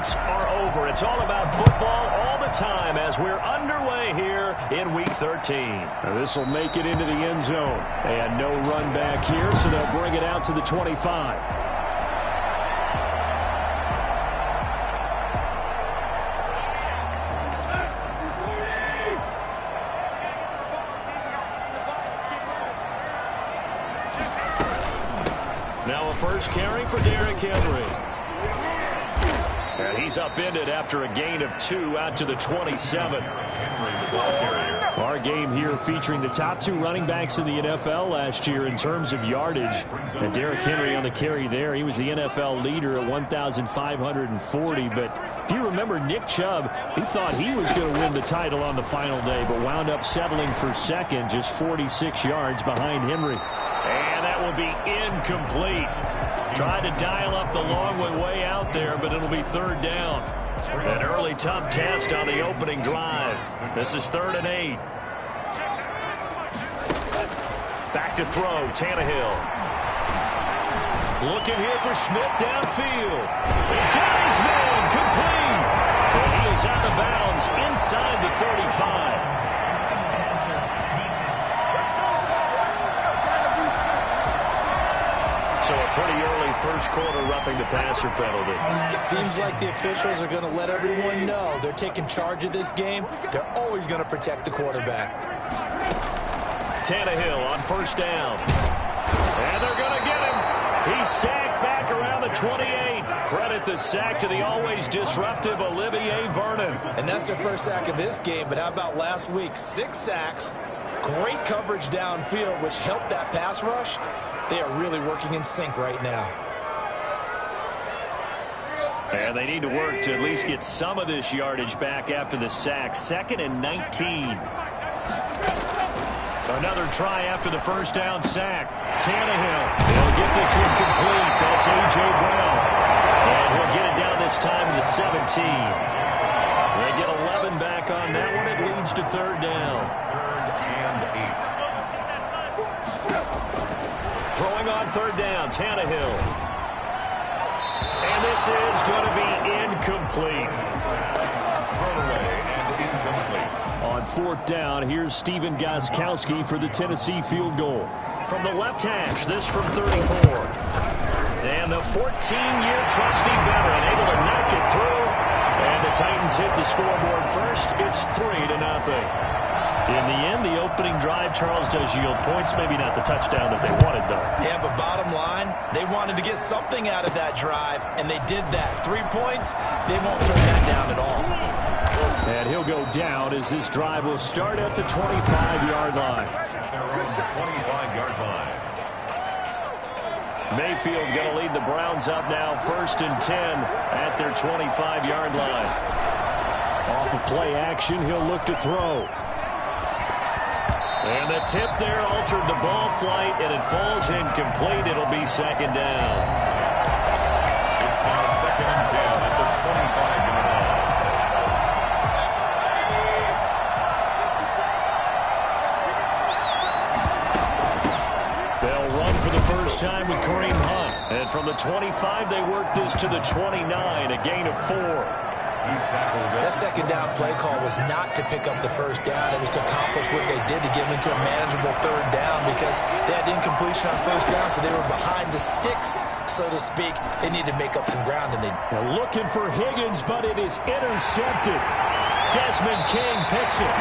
weeks are over. It's all about football all the time as we're underway here in Week 13. This will make it into the end zone. And no run back here, so they'll bring it out to the 25. Now a first carry for Derrick Henry. And he's upended after a gain of 2 out to the 27. Our game here featuring the top 2 running backs in the NFL last year in terms of yardage. And Derrick Henry on the carry there. He was the NFL leader at 1,540. But if you remember Nick Chubb, he thought he was going to win the title on the final day, but wound up settling for second, just 46 yards behind Henry. And that will be incomplete. Tried to dial up the long way out there, but it'll be third down. An early tough test on the opening drive. This is 3rd and 8. Back to throw, Tannehill. Looking here for Smith downfield. He got his man complete. And he is out of bounds inside the 35. So a pretty early first quarter roughing the passer penalty. It seems like the officials are going to let everyone know they're taking charge of this game. They're always going to protect the quarterback. Tannehill on first down. And they're going to get him. He's sacked back around the 28. Credit the sack to the always disruptive Olivier Vernon. And that's their first sack of this game, but how about last week? 6 sacks, great coverage downfield, which helped that pass rush. They are really working in sync right now. And they need to work to at least get some of this yardage back after the sack. 2nd and 19. Another try after the first down sack. Tannehill. He'll get this one complete. That's A.J. Brown. And he'll get it down this time to the 17. They get 11 back on that one. It leads to 3rd down. 3rd and 8. Throwing on 3rd down, Tannehill. And this is going to be incomplete. Thrown away and incomplete. On 4th down, here's Stephen Gostkowski for the Tennessee field goal. From the left hash, this from 34. And the 14-year trusty veteran able to knock it through. And the Titans hit the scoreboard first. It's 3-0. In the end, the opening drive, Charles, does yield points. Maybe not the touchdown that they wanted, though. Yeah, but bottom line, they wanted to get something out of that drive, and they did that. 3 points, they won't turn that down at all. And he'll go down as this drive will start at the 25-yard line. They're on the 25-yard line. Mayfield going to lead the Browns up now, 1st and 10 at their 25-yard line. Off of play action, he'll look to throw. And the tip there altered the ball flight, and it falls incomplete. It'll be 2nd down. It's now 2nd and 10 at the 25-yard line. They'll run for the first time with Kareem Hunt. And from the 25, they work this to the 29, a gain of 4. That 2nd down play call was not to pick up the first down. It was to accomplish what they did to get them into a manageable 3rd down because they had incompletion on first down, so they were behind the sticks, so to speak. They needed to make up some ground. And They're looking for Higgins, but it is intercepted. Desmond King picks it.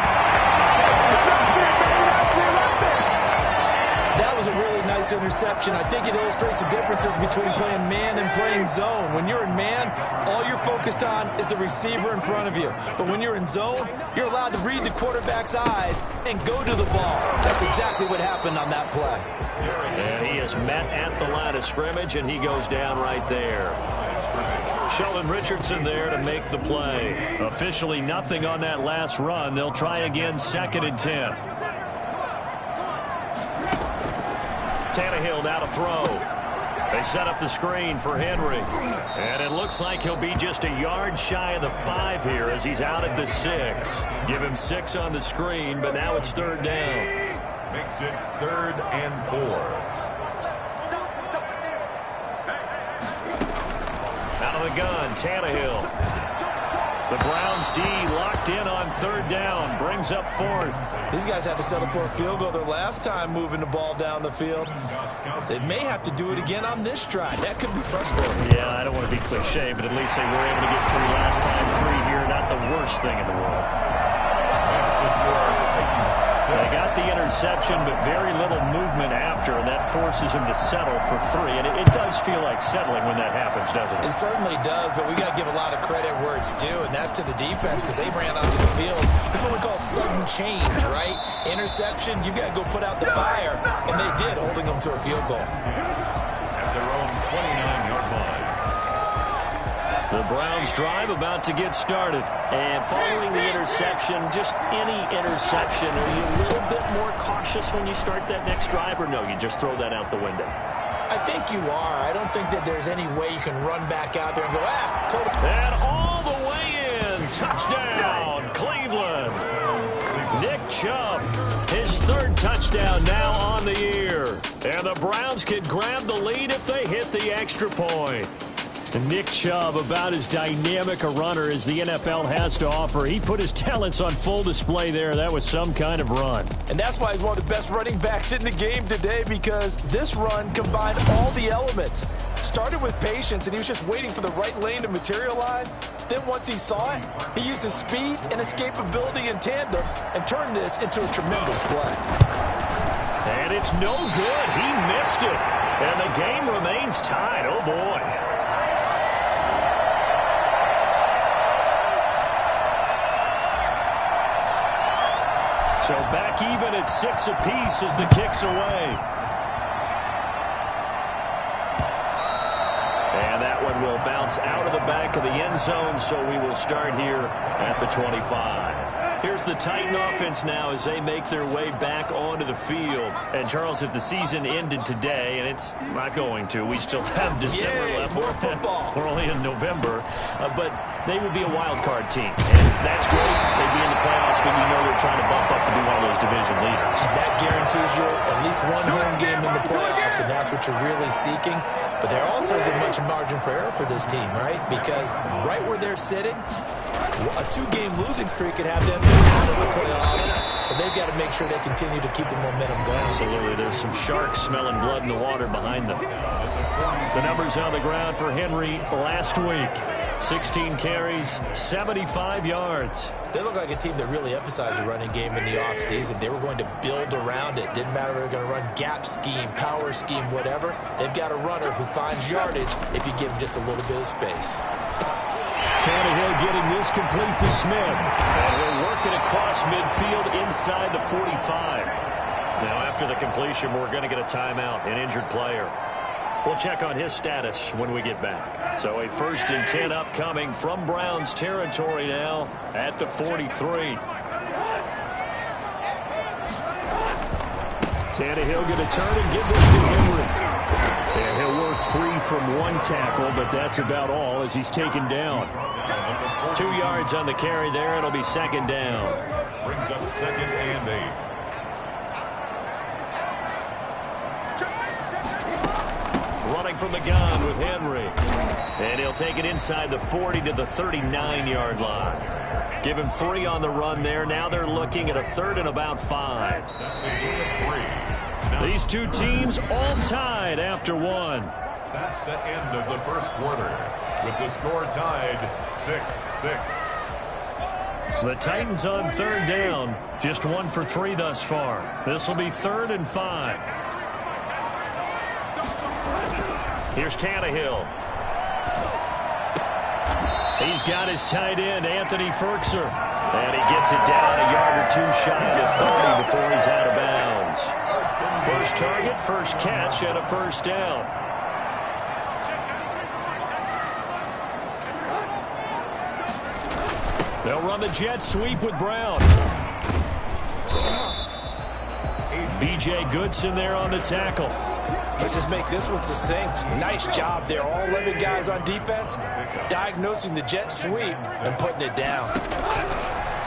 That was a really nice interception. I think it illustrates the differences between playing man and playing zone. When you're in man, all you're focused on is the receiver in front of you. But when you're in zone, you're allowed to read the quarterback's eyes and go to the ball. That's exactly what happened on that play. And he is met at the line of scrimmage, and he goes down right there. Sheldon Richardson there to make the play. Officially nothing on that last run. They'll try again, 2nd and 10. Tannehill now to throw. They set up the screen for Henry. And it looks like he'll be just a yard shy of the 5 here as he's out at the 6. Give him 6 on the screen, but now it's 3rd down. Makes it 3rd and 4. Now to Out of the gun, Tannehill. The Browns D locked in on third down, brings up fourth. These guys had to settle for a field goal their last time moving the ball down the field. They may have to do it again on this drive. That could be frustrating. Yeah, I don't want to be cliche, but at least they were able to get through last time. 3 here, not the worst thing in the world. That's the score. They got the interception, but very little movement after, and that forces them to settle for 3. And it does feel like settling when that happens, doesn't it? It certainly does, but we got to give a lot of credit where it's due, and that's to the defense because they ran onto the field. This is what we call sudden change, right? Interception, you got to go put out the fire, and they did, holding them to a field goal. At their own 29-yard line. The Browns drive about to get started. And following the interception, just any interception, are you a little bit more cautious when you start that next drive, or no, you just throw that out the window? I think you are. I don't think that there's any way you can run back out there and go, total. And all the way in. Touchdown, Cleveland. Nick Chubb, his third touchdown now on the year. And the Browns can grab the lead if they hit the extra point. And Nick Chubb, about as dynamic a runner as the NFL has to offer. He put his talents on full display there. That was some kind of run. And that's why he's one of the best running backs in the game today, because this run combined all the elements. Started with patience, and he was just waiting for the right lane to materialize. Then once he saw it, he used his speed and escapability in tandem and turned this into a tremendous play. And it's no good. He missed it. And the game remains tied. Oh, boy. So back even at 6 apiece as the kick's away. And that one will bounce out of the back of the end zone, so we will start here at the 25. Here's the Titan offense now as they make their way back onto the field. And, Charles, if the season ended today, and it's not going to, we still have December left. More football. We're only in November. But they would be a wild card team. And that's great. They'd be in the playoffs, but we know they're trying to bump up to be one of those division leaders. That guarantees you at least one home game in the playoffs, and that's what you're really seeking. But there also isn't much margin for error for this team, right? Because right where they're sitting, a 2-game losing streak could have them out of the playoffs. So they've got to make sure they continue to keep the momentum going. Absolutely. There's some sharks smelling blood in the water behind them. The numbers on the ground for Henry last week. 16 carries, 75 yards. They look like a team that really emphasized the running game in the offseason. They were going to build around it. Didn't matter if they were going to run gap scheme, power scheme, whatever. They've got a runner who finds yardage if you give him just a little bit of space. Tannehill getting this complete to Smith. And he'll work it across midfield inside the 45. Now, after the completion, we're going to get a timeout, an injured player. We'll check on his status when we get back. So a 1st and 10 upcoming from Browns territory now at the 43. Tannehill going to turn and give this to Henry. And he'll work free from one tackle, but that's about all as he's taken down. 2 yards on the carry there. It'll be 2nd down. Brings up 2nd and 8. Running from the gun with Henry. And he'll take it inside the 40 to the 39-yard line. Give him 3 on the run there. Now they're looking at a 3rd and about 5. That's a gain of 3. These two teams all tied after 1. That's the end of the first quarter, with the score tied 6-6. The Titans on 3rd down. Just 1 for 3 thus far. This will be 3rd and 5. Here's Tannehill. He's got his tight end, Anthony Ferkser. And he gets it down a yard or 2 shy of 30 before he's out of bounds. First target, first catch, and a 1st down. They'll run the jet sweep with Brown. B.J. Goodson there on the tackle. Let's just make this one succinct. Nice job there. All 11 guys on defense diagnosing the jet sweep and putting it down.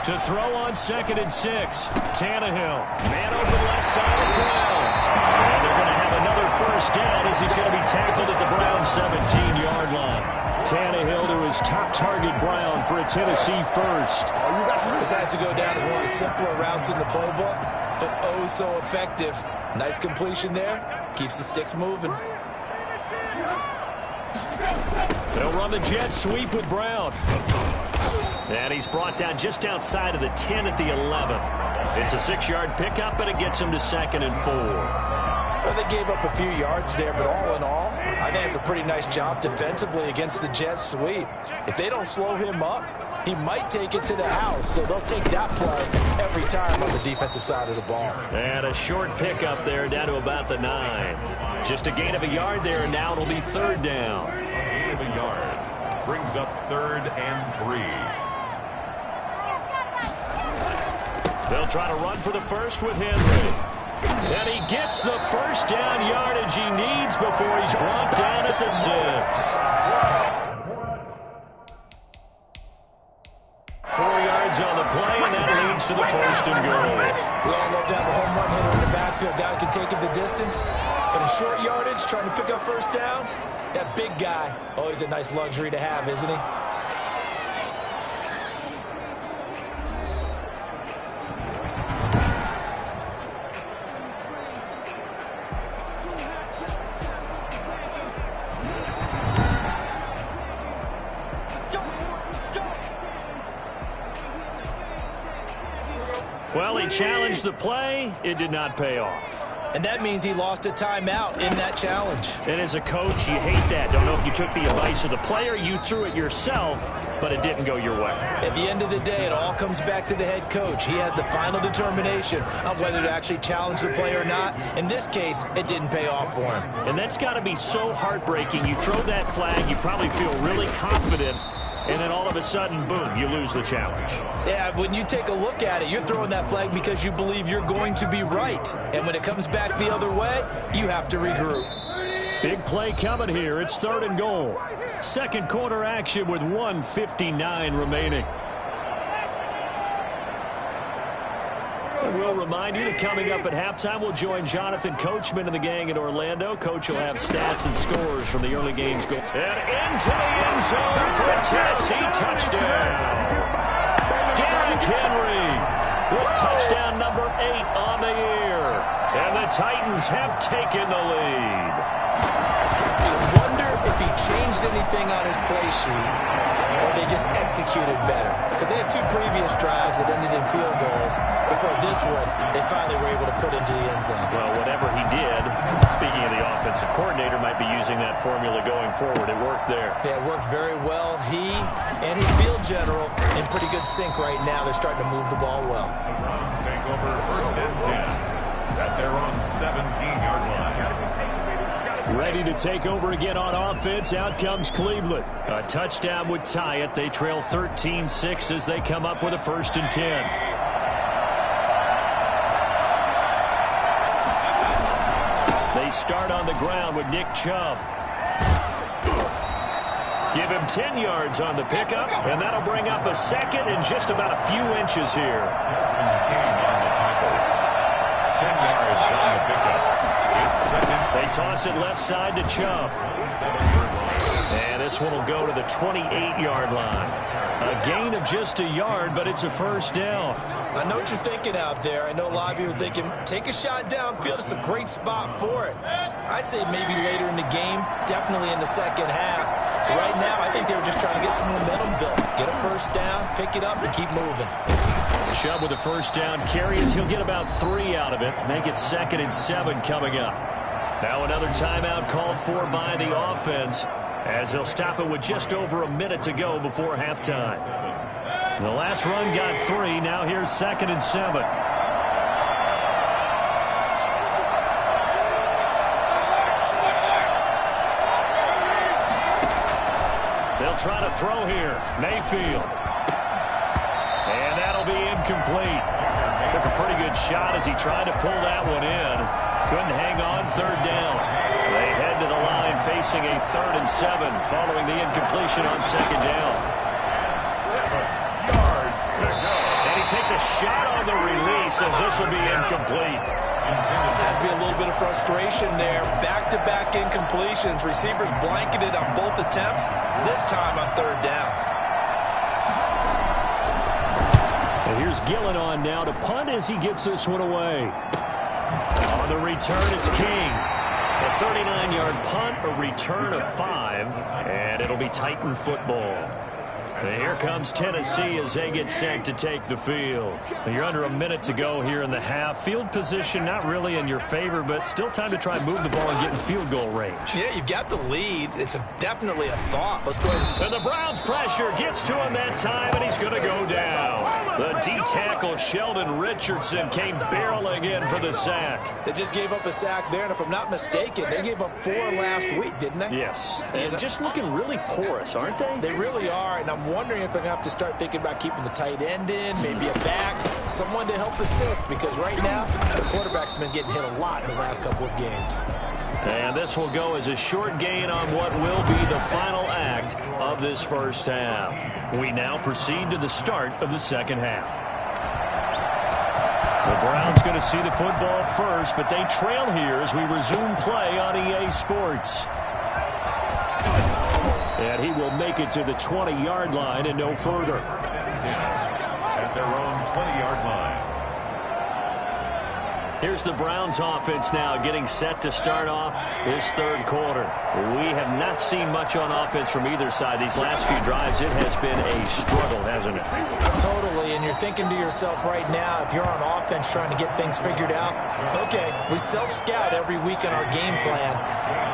To throw on 2nd and 6. Tannehill. Man open left side is Brown. And they're going to have another 1st down as he's going to be tackled at the Browns' 17-yard line. Tannehill target Brown for a Tennessee first. This has to go down as one of the simpler routes in the playbook, but oh so effective. Nice completion there. Keeps the sticks moving. They'll run the jet sweep with Brown. And he's brought down just outside of the 10 at the 11. It's a 6-yard pickup, and it gets him to 2nd and 4. Well, they gave up a few yards there, but all in all, I think it's a pretty nice job defensively against the jet sweep. If they don't slow him up, he might take it to the house, so they'll take that play every time on the defensive side of the ball. And a short pickup there down to about the 9. Just a gain of a yard there, and now it'll be 3rd down. Gain of a yard brings up 3rd and 3. They'll try to run for the first with Henry. And he gets the first down yardage he needs before he's brought down at the 6. 4 yards on the play, and that leads to the 1st and goal. We all love to have a home run hitter in the backfield. Guy can take it the distance. But in short yardage, trying to pick up first downs, that big guy, always a nice luxury to have, isn't he? Well, he challenged the play. It did not pay off. And that means he lost a timeout in that challenge. And as a coach, you hate that. Don't know if you took the advice of the player, you threw it yourself, but it didn't go your way. At the end of the day, it all comes back to the head coach. He has the final determination on whether to actually challenge the play or not. In this case, it didn't pay off for him. And that's got to be so heartbreaking. You throw that flag, you probably feel really confident, and then all of a sudden, boom, you lose the challenge. Yeah, when you take a look at it, you're throwing that flag because you believe you're going to be right. And when it comes back the other way, you have to regroup. Big play coming here. It's 3rd and goal. Second quarter action with 1:59 remaining. And we'll remind you that coming up at halftime, we'll join Jonathan Coachman and the gang in Orlando. Coach will have stats and scores from the early games. And into the end zone for a Tennessee touchdown. Derrick Henry with touchdown number 8 on the year. And the Titans have taken the lead. I wonder if he changed anything on his play sheet or they just executed better. Because they had 2 previous drives that ended in field goals. Before this one, they finally were able to put into the end zone. Well, whatever he did, speaking of the offensive coordinator, might be using that formula going forward. It worked there. Yeah, it worked very well. He and his field general in pretty good sync right now. They're starting to move the ball well. Browns take over 1st and 10 at their own 17-yard line. Ready to take over again on offense. Out comes Cleveland. A touchdown would tie it. They trail 13-6 as they come up with a 1st and 10. They start on the ground with Nick Chubb. Give him 10 yards on the pickup, and that'll bring up a 2nd and just about a few inches here. 10 yards on the pickup. It's 2nd. They toss it left side to Chubb. And this one will go to the 28-yard line. A gain of just a yard, but it's a 1st down. I know what you're thinking out there. I know a lot of you are thinking, take a shot downfield. It's a great spot for it. I'd say maybe later in the game, definitely in the second half. But right now, I think they were just trying to get some momentum built. Get a 1st down, pick it up, and keep moving. Chubb with a 1st down carries. He'll get about 3 out of it. Make it 2nd and 7 coming up. Now another timeout called for by the offense as they'll stop it with just over a minute to go before halftime. The last run got 3. Now here's 2nd and 7. They'll try to throw here. Mayfield. And that'll be incomplete. Took a pretty good shot as he tried to pull that one in. Couldn't hang on 3rd down. They head to the line facing a 3rd and 7 following the incompletion on 2nd down. 7 yards to go. And he takes a shot on the release as this will be incomplete. Has to be a little bit of frustration there. Back-to-back incompletions. Receivers blanketed on both attempts, this time on 3rd down. And here's Gillen on now to punt as he gets this one away. On the return, it's King. A 39-yard punt, a return of 5, and it'll be Titan football. And here comes Tennessee as they get set to take the field. You're under a minute to go here in the half. Field position not really in your favor, but still time to try and move the ball and get in field goal range. Yeah, you've got the lead. It's definitely a thought. Let's go ahead. And the Browns pressure gets to him that time, and he's going to go down. The D-tackle, Sheldon Richardson, came barreling in for the sack. They just gave up a sack there, and if I'm not mistaken, they gave up 4 last week, didn't they? Yes. And just looking really porous, aren't they? They really are, and I'm wondering if they're going to have to start thinking about keeping the tight end in, maybe a back, someone to help assist, because right now, the quarterback's been getting hit a lot in the last couple of games. And this will go as a short gain on what will be the final act of this first half. We now proceed to the start of the second half. The Browns going to see the football first, but they trail here as we resume play on EA Sports. And he will make it to the 20-yard line and no further. At their own 20-yard line. Here's the Browns offense now getting set to start off this third quarter. We have not seen much on offense from either side. These last few drives, it has been a struggle, hasn't it? Totally, and you're thinking to yourself right now, if you're on offense trying to get things figured out, okay, we self-scout every week in our game plan.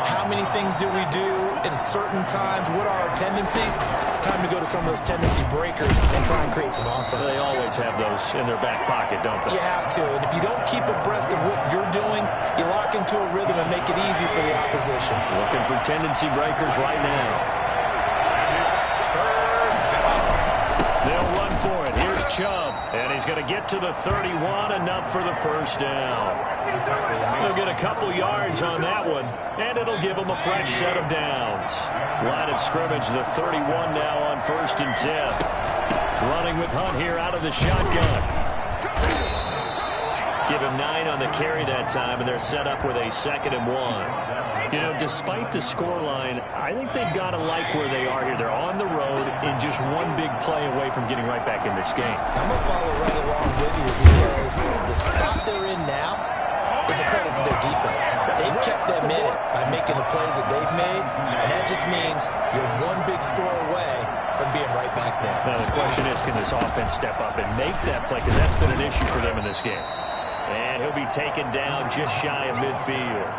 How many things do we do at certain times? What are our tendencies? Time to go to some of those tendency breakers and try and create some offense. They always have those in their back pocket, don't they? You have to, and if you don't keep abreast of what you're doing, you lock into a rhythm and make it easy for the opposition. Looking for tendency breakers right now. They'll run for it. Here's Chubb, and he's going to get to the 31, enough for the first down. He'll get a couple yards on that one, and it'll give him a fresh set of downs. Line of scrimmage, the 31 now on 1st and 10. Running with Hunt here out of the shotgun. Give him 9 on the carry that time, and they're set up with a 2nd and 1. You know, despite the scoreline, I think they've got to like where they are here. They're on the road and just one big play away from getting right back in this game. I'm going to follow right along with you because the spot they're in now is a credit to their defense. They've kept them in it by making the plays that they've made, and that just means you're one big score away from being right back there. Now, the question is, can this offense step up and make that play? Because that's been an issue for them in this game. And he'll be taken down just shy of midfield.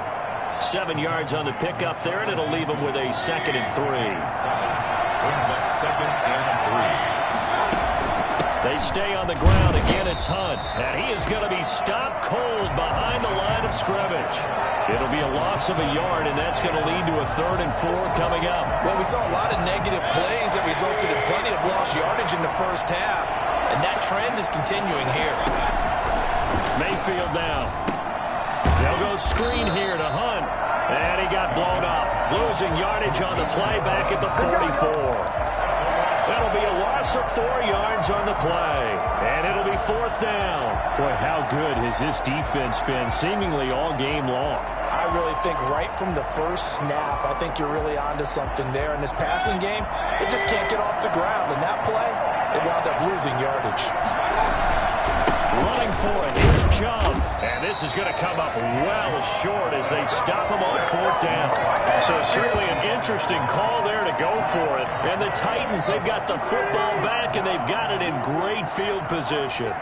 7 yards on the pickup there, and it'll leave him with a 2nd and 3. Brings up 2nd and 3. They stay on the ground. Again, it's Hunt. And he is going to be stopped cold behind the line of scrimmage. It'll be a loss of a yard, and that's going to lead to a 3rd and 4 coming up. Well, we saw a lot of negative plays that resulted in plenty of lost yardage in the first half, and that trend is continuing here. Mayfield now. They'll go screen here to Hunt. And he got blown up. Losing yardage on the play back at the 44. That'll be a loss of 4 yards on the play. And it'll be 4th down. Boy, how good has this defense been seemingly all game long? I really think right from the first snap, I think you're really onto something there. In this passing game, it just can't get off the ground. And that play, it wound up losing yardage. Running for it. Here's Chubb. And this is going to come up well short as they stop him on 4th down. So certainly an interesting call there to go for it. And the Titans, they've got the football back, and they've got it in great field position.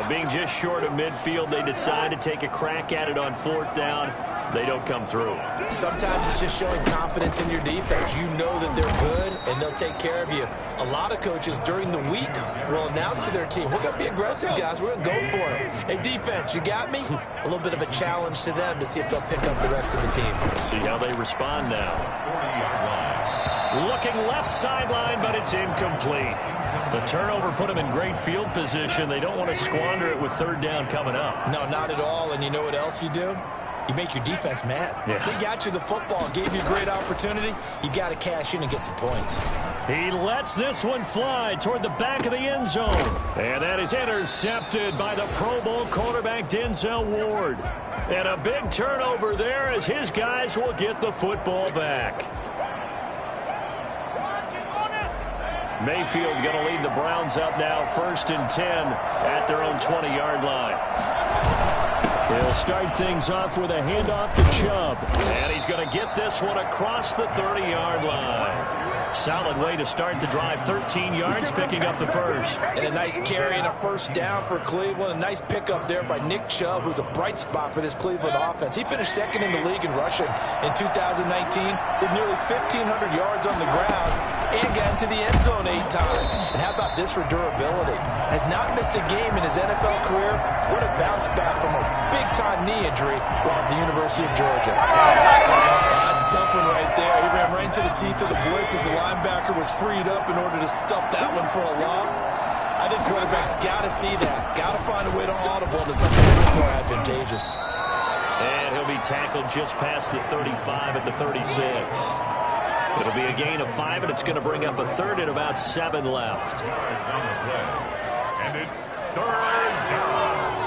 Being just short of midfield, they decide to take a crack at it on 4th down. They don't come through. Sometimes it's just showing confidence in your defense. You know that they're good, and they'll take care of you. A lot of coaches during the week will announce to their team, we're going to be aggressive, guys. We're going to go for it. Hey, defense, you got me? A little bit of a challenge to them to see if they'll pick up the rest of the team. See how they respond now. Looking left sideline, but it's incomplete. The turnover put them in great field position. They don't want to squander it with 3rd down coming up. No, not at all. And you know what else you do? You make your defense mad. Yeah. They got you the football, gave you a great opportunity. You got to cash in and get some points. He lets this one fly toward the back of the end zone. And that is intercepted by the Pro Bowl quarterback Denzel Ward. And a big turnover there as his guys will get the football back. Mayfield going to lead the Browns up now, 1st and 10 at their own 20-yard line. They'll start things off with a handoff to Chubb. And he's going to get this one across the 30-yard line. Solid way to start the drive. 13 yards, picking up the first. And a nice carry and a first down for Cleveland. A nice pickup there by Nick Chubb, who's a bright spot for this Cleveland offense. He finished 2nd in the league in rushing in 2019 with nearly 1,500 yards on the ground and got into the end zone 8 times. And how about this for durability? Has not missed a game in his NFL career. What a bounce back from a big-time knee injury while at the University of Georgia. That's a tough one right there. He ran right into the teeth of the blitz as the linebacker was freed up in order to stop that one for a loss. I think quarterbacks got to see that. Got to find a way to audible to something a bit more advantageous. And he'll be tackled just past the 35 at the 36. It'll be a gain of 5, and it's going to bring up a 3rd and about 7 left. And it's 3rd down.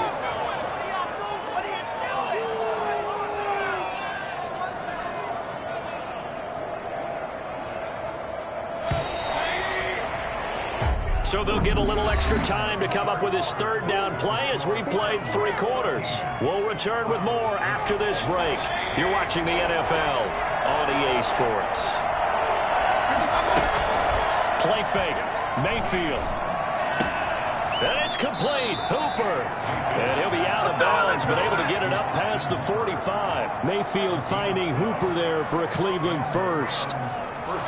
So they'll get a little extra time to come up with his 3rd down play as we've played 3 quarters. We'll return with more after this break. You're watching the NFL on EA Sports. Play fake. Mayfield. And it's complete. Hooper. And he'll be out of bounds, but able to get it up past the 45. Mayfield finding Hooper there for a Cleveland first.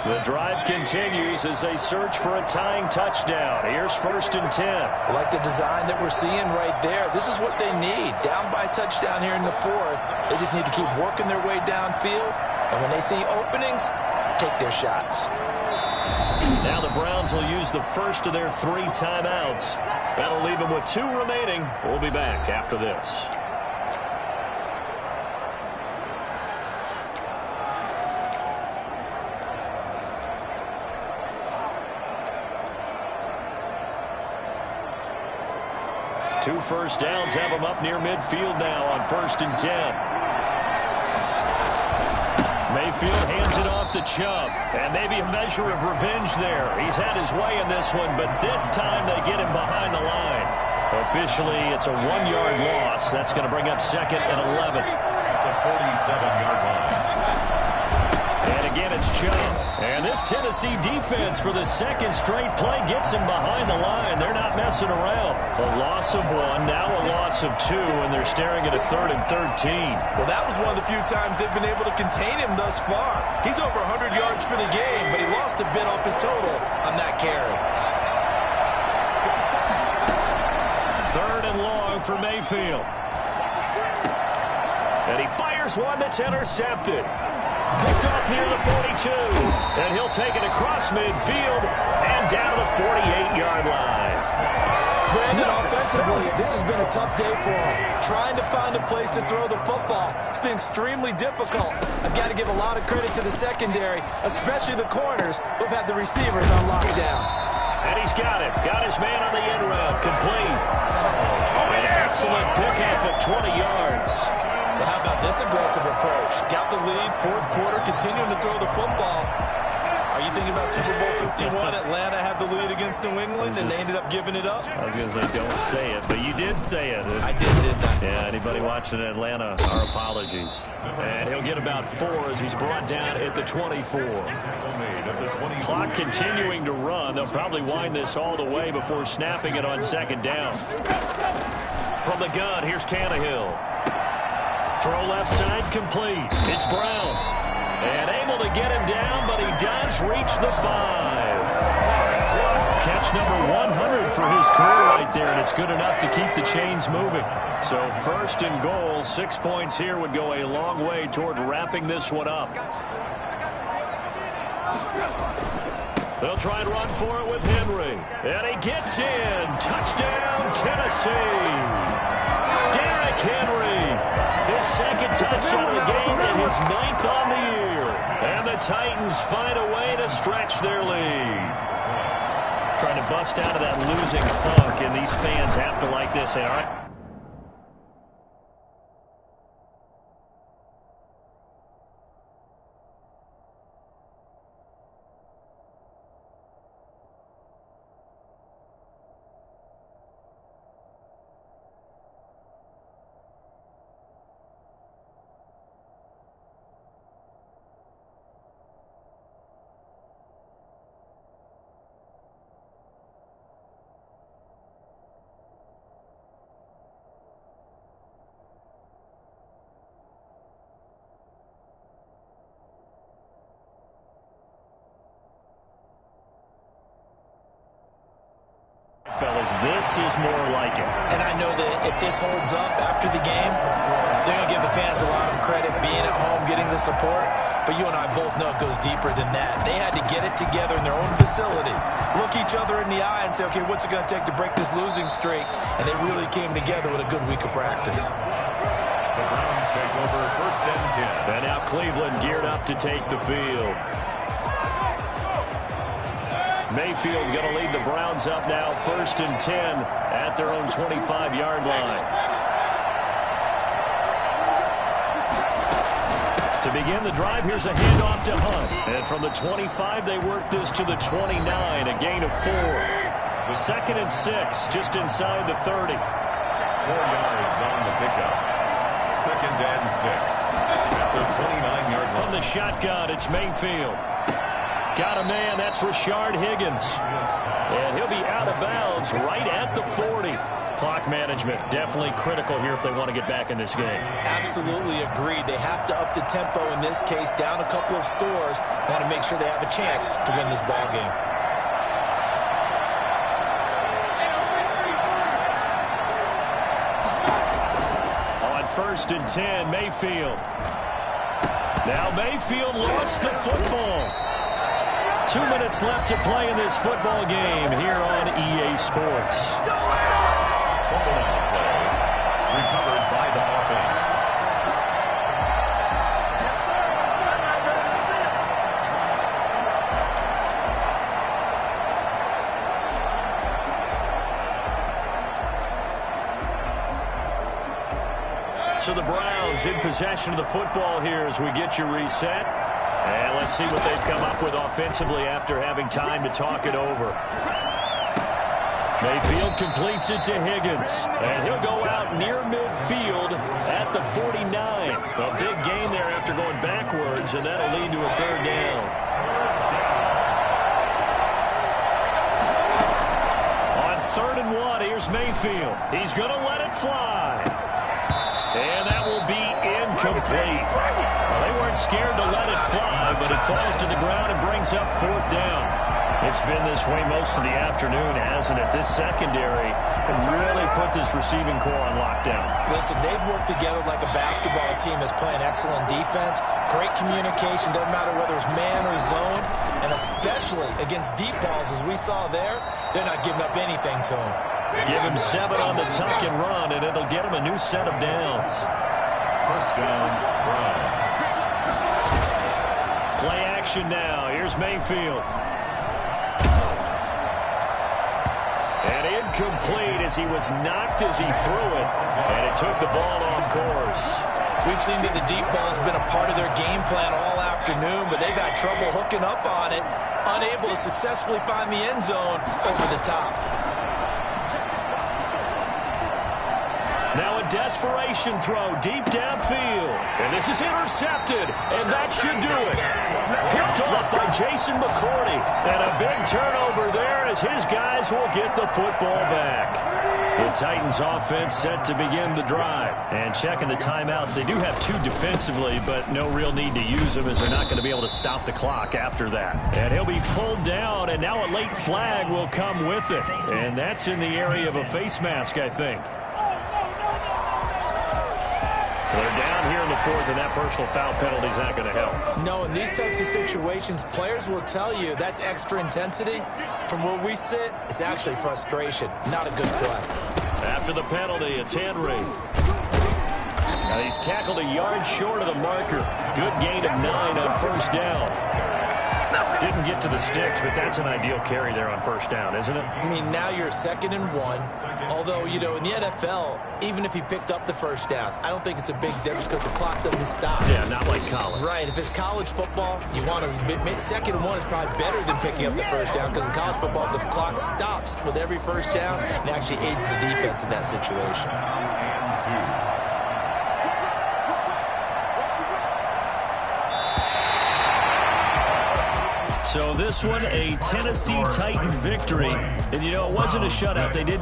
The drive continues as they search for a tying touchdown. Here's 1st and 10. I like the design that we're seeing right there. This is what they need. Down by a touchdown here in the 4th. They just need to keep working their way downfield. And when they see openings, take their shots. Now the Browns will use the first of their 3 timeouts. That'll leave them with 2 remaining. We'll be back after this. Two first downs have them up near midfield now on 1st and 10. Mayfield hands it off to Chubb. And maybe a measure of revenge there. He's had his way in this one, but this time they get him behind the line. Officially, it's a 1-yard loss. That's going to bring up 2nd and 11. The 47-yard line. And again, it's Chubb. And this Tennessee defense for the 2nd straight play gets him behind the line. They're not messing around. A loss of 1, now a loss of 2, and they're staring at a 3rd and 13. Well, that was one of the few times they've been able to contain him thus far. He's over 100 yards for the game, but he lost a bit off his total on that carry. 3rd and long for Mayfield. And he fires one that's intercepted. Picked off near the 42. And he'll take it across midfield and down to the 48-yard line. Brandon, offensively, this has been a tough day for him. Trying to find a place to throw the football. It's been extremely difficult. I've got to give a lot of credit to the secondary, especially the corners who've had the receivers on lockdown. And he's got it. Got his man on the end route. Complete. An excellent pickup of 20 yards. Well, how about this aggressive approach? Got the lead, 4th quarter, continuing to throw the football. Are you thinking about Super Bowl 51? Atlanta had the lead against New England, and they ended up giving it up? I was going to say, don't say it, but you did say it. I didn't I? Yeah, anybody watching Atlanta, our apologies. And he'll get about 4 as he's brought down at the 24. Clock continuing to run. They'll probably wind this all the way before snapping it on 2nd down. From the gun, here's Tannehill. Throw left side complete. It's Brown. And able to get him down, but he does reach the 5. Catch number 100 for his career right there, and it's good enough to keep the chains moving. So 1st and goal, 6 points here would go a long way toward wrapping this one up. They'll try and run for it with Henry. And he gets in. Touchdown, Tennessee. Derrick Henry. His 2nd touchdown of the game and his 9th on the year. And the Titans find a way to stretch their lead. Trying to bust out of that losing funk, and these fans have to like this. All right. this is more like it. And I know that if this holds up after the game, they're going to give the fans a lot of credit being at home, getting the support. But you and I both know it goes deeper than that. They had to get it together in their own facility, look each other in the eye and say, okay, what's it going to take to break this losing streak? And they really came together with a good week of practice. The Browns take over 1st and 10. And now Cleveland geared up to take the field. Mayfield going to lead the Browns up now 1st and 10 at their own 25-yard line. To begin the drive, here's a handoff to Hunt. And from the 25, they work this to the 29, a gain of 4. 2nd and 6, just inside the 30. 4 yards on the pickup. 2nd and 6 at the 29-yard line. From the shotgun, it's Mayfield. Got a man, that's Rashard Higgins. And he'll be out of bounds right at the 40. Clock management definitely critical here if they want to get back in this game. Absolutely agreed. They have to up the tempo in this case, down a couple of scores. Want to make sure they have a chance to win this ball game. On 1st and 10, Mayfield. Now Mayfield lost the football. 2 minutes left to play in this football game here on EA Sports. Fumble on the play. Recovered by the offense. So the Browns in possession of the football here as we get you reset. And let's see what they've come up with offensively after having time to talk it over. Mayfield completes it to Higgins. And he'll go out near midfield at the 49. A big gain there after going backwards, and that'll lead to a 3rd down. On 3rd and 1, here's Mayfield. He's going to let it fly. And that will be incomplete. Well, they weren't scared to let it fly, but it falls to the ground and brings up 4th down. It's been this way most of the afternoon, hasn't it? This secondary really put this receiving core on lockdown. Listen, they've worked together like a basketball team that's playing excellent defense. Great communication, doesn't matter whether it's man or zone. And especially against deep balls, as we saw there, they're not giving up anything to them. Give him 7 on the tuck and run, and it'll get him a new set of downs. 1st down, Browns. Play action now. Here's Mayfield. And incomplete as he was knocked as he threw it, and it took the ball off course. We've seen that the deep ball's been a part of their game plan all afternoon, but they've had trouble hooking up on it, unable to successfully find the end zone over the top. Now a desperation throw deep downfield. And this is intercepted, and that should do it. Picked off by Jason McCourty. And a big turnover there as his guys will get the football back. The Titans offense set to begin the drive. And checking the timeouts, they do have 2 defensively, but no real need to use them as they're not going to be able to stop the clock after that. And he'll be pulled down, and now a late flag will come with it. And that's in the area of a face mask, I think. They're down here in the 4th, and that personal foul penalty is not going to help. No, in these types of situations, players will tell you that's extra intensity. From where we sit, it's actually frustration. Not a good play. After the penalty, it's Henry. Now he's tackled a yard short of the marker. Good gain of 9 on 1st down. Didn't get to the sticks, but that's an ideal carry there on 1st down, isn't it? I mean, now you're 2nd and 1. Although, you know, in the NFL, even if he picked up the 1st down, I don't think it's a big difference because the clock doesn't stop. Yeah, not like college. Right. If it's college football, you want to 2nd and 1 is probably better than picking up the 1st down because in college football, the clock stops with every 1st down and actually aids the defense in that situation. And 2. So this one, a Tennessee Titan victory. And, you know, it wasn't a shutout. They did